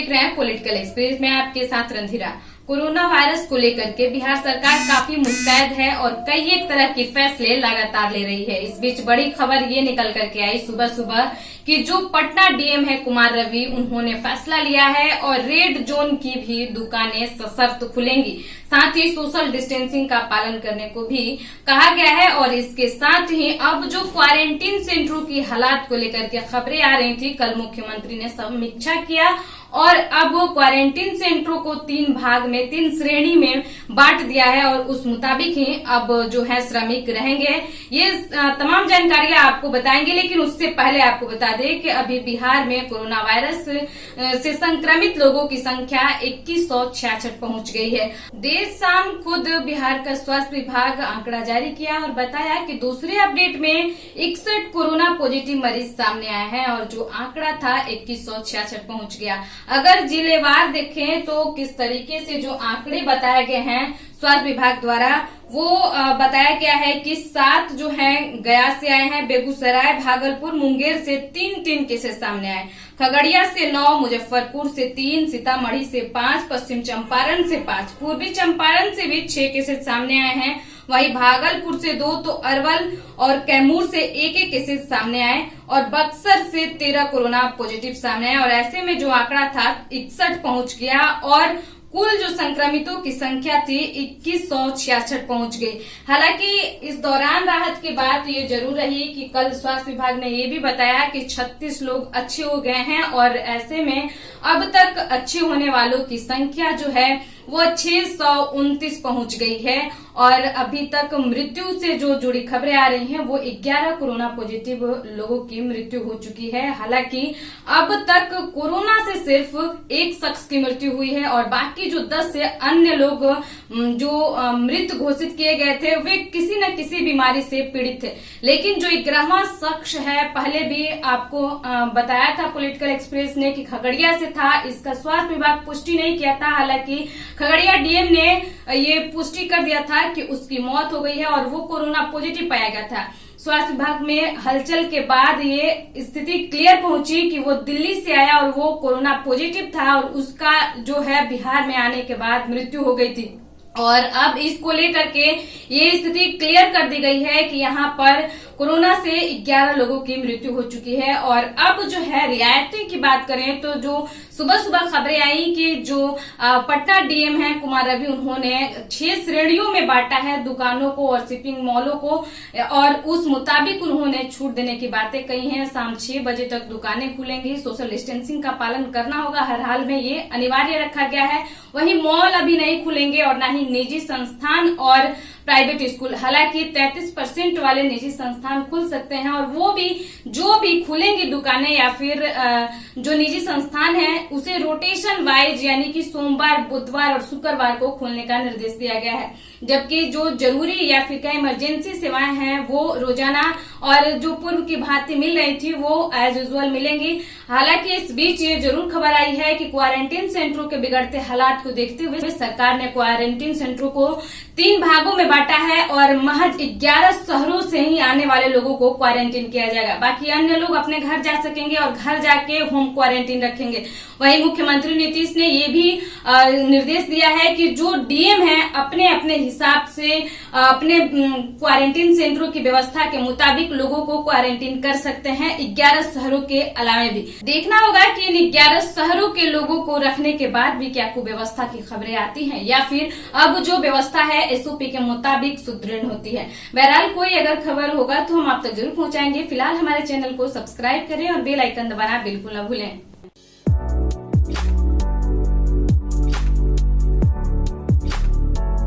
देख रहे हैं पॉलिटिकल एक्सप्रेस में आपके साथ रंधिरा। कोरोना वायरस को लेकर के बिहार सरकार काफी मुस्तैद है और कई एक तरह के फैसले लगातार ले रही है। इस बीच बड़ी खबर ये निकल करके आई सुबह सुबह कि जो पटना डीएम है कुमार रवि, उन्होंने फैसला लिया है और रेड जोन की भी दुकानें सशर्त खुलेंगी। साथ ही सोशल डिस्टेंसिंग का पालन करने को भी कहा गया है और इसके साथ ही अब जो क्वारंटीन सेंटरों की हालात को लेकर के खबरें आ रही थी, कल मुख्यमंत्री ने समीक्षा किया और अब क्वारंटीन सेंटरों को 3 भाग में 3 श्रेणी में बांट दिया है और उस मुताबिक ही अब जो है श्रमिक रहेंगे। ये तमाम जानकारियां आपको बताएंगे, लेकिन उससे पहले आपको बता दें कि अभी बिहार में कोरोना वायरस से संक्रमित लोगों की संख्या 2166 पहुंच गई है। देर शाम खुद बिहार का स्वास्थ्य विभाग आंकड़ा जारी किया और बताया कि दूसरे अपडेट में 61 कोरोना पॉजिटिव मरीज सामने आए हैं और जो आंकड़ा था 2166 पहुंच गया। अगर जिलेवार देखें तो किस तरीके से जो आंकड़े बताए गए हैं स्वास्थ्य विभाग द्वारा, वो बताया गया है कि 7 जो है गया से आए हैं, बेगूसराय, भागलपुर, मुंगेर से 3 केसेस सामने आए, खगड़िया से 9, मुजफ्फरपुर से 3, सीतामढ़ी से 5, पश्चिम चंपारण से 5, पूर्वी चंपारण से भी 6 केसेस सामने आए हैं। वहीं भागलपुर से 2 तो अरवल और कैमूर से 1 केसेस सामने आए और बक्सर से 13 कोरोना पॉजिटिव सामने आए और ऐसे में जो आंकड़ा था 61 पहुंच गया और कुल जो संक्रमितों की संख्या थी 2166 पहुंच गई। हालांकि इस दौरान राहत की बात ये जरूर रही कि कल स्वास्थ्य विभाग ने ये भी बताया कि 36 लोग अच्छे हो गए हैं और ऐसे में अब तक अच्छे होने वालों की संख्या जो है वो 629 पहुंच गई है और अभी तक मृत्यु से जो जुड़ी खबरें आ रही हैं वो 11 कोरोना पॉजिटिव लोगों की मृत्यु हो चुकी है। हालांकि अब तक कोरोना से सिर्फ एक शख्स की मृत्यु हुई है और बाकी जो 10 से अन्य लोग जो मृत घोषित किए गए थे वे किसी न किसी बीमारी से पीड़ित थे। लेकिन जो 11वां शख्स है, पहले भी आपको बताया था पॉलिटिकल एक्सप्रेस ने कि खगड़िया से था, इसका स्वास्थ्य विभाग पुष्टि नहीं किया था। हालांकि खगड़िया डीएम ने ये पुष्टि कर दिया था कि उसकी मौत हो गई है और वो कोरोना पॉजिटिव पाया गया था। स्वास्थ्य विभाग में हलचल के बाद ये स्थिति क्लियर पहुंची कि वो दिल्ली से आया और वो कोरोना पॉजिटिव था और उसका जो है बिहार में आने के बाद मृत्यु हो गई थी। और अब इसको लेकर के ये स्थिति क्लियर कर दी गई है कि यहाँ पर कोरोना से 11 लोगों की मृत्यु हो चुकी है। और अब जो है रियायतें की बात करें तो जो सुबह सुबह खबरें आई कि जो पटना डीएम है कुमार रवि, उन्होंने 6 श्रेणियों में बांटा है दुकानों को और शिपिंग मॉलों को और उस मुताबिक उन्होंने छूट देने की बातें कही हैं। शाम 6 बजे तक दुकानें खुलेंगी, सोशल डिस्टेंसिंग का पालन करना होगा, हर हाल में ये अनिवार्य रखा गया है। वहीं मॉल अभी नहीं खुलेंगे और न ही निजी संस्थान और प्राइवेट स्कूल। हालांकि 33% वाले निजी संस्थान खुल सकते हैं और वो भी जो भी खुलेंगी दुकानें या फिर जो निजी संस्थान है उसे रोटेशन वाइज यानी कि सोमवार, बुधवार और शुक्रवार को खोलने का निर्देश दिया गया है। जबकि जो जरूरी या फिर क्या इमरजेंसी सेवाएं हैं वो रोजाना और जो पूर्व की भांति मिल रही थी वो एज यूजुअल मिलेंगी। हालांकि इस बीच ये जरूर खबर आई है कि क्वारंटीन सेंटरों के बिगड़ते हालात को देखते हुए सरकार ने क्वारंटीन सेंटरों को 3 भागों में बांटा है और महज 11 शहरों से ही आने वाले लोगों को क्वारंटीन किया जाएगा। बाकी अन्य लोग अपने घर जा सकेंगे और घर जाके होम क्वारंटीन रखेंगे। वहीं मुख्यमंत्री नीतीश ने ये भी निर्देश दिया है कि जो डीएम है अपने अपने हिसाब से अपने क्वारंटीन सेंटरों की व्यवस्था के मुताबिक लोगों को क्वारंटीन कर सकते हैं 11 शहरों के अलावा भी। देखना होगा कि इन 11 शहरों के लोगों को रखने के बाद भी क्या कुव्यवस्था की खबरें आती हैं या फिर अब जो व्यवस्था है एसओपी के मुताबिक सुदृढ़ होती है। बहरहाल कोई अगर खबर होगा तो हम आप तक जरूर पहुंचाएंगे। फिलहाल हमारे चैनल को सब्सक्राइब करें और बेल आइकन दबाना बिल्कुल न भूलें।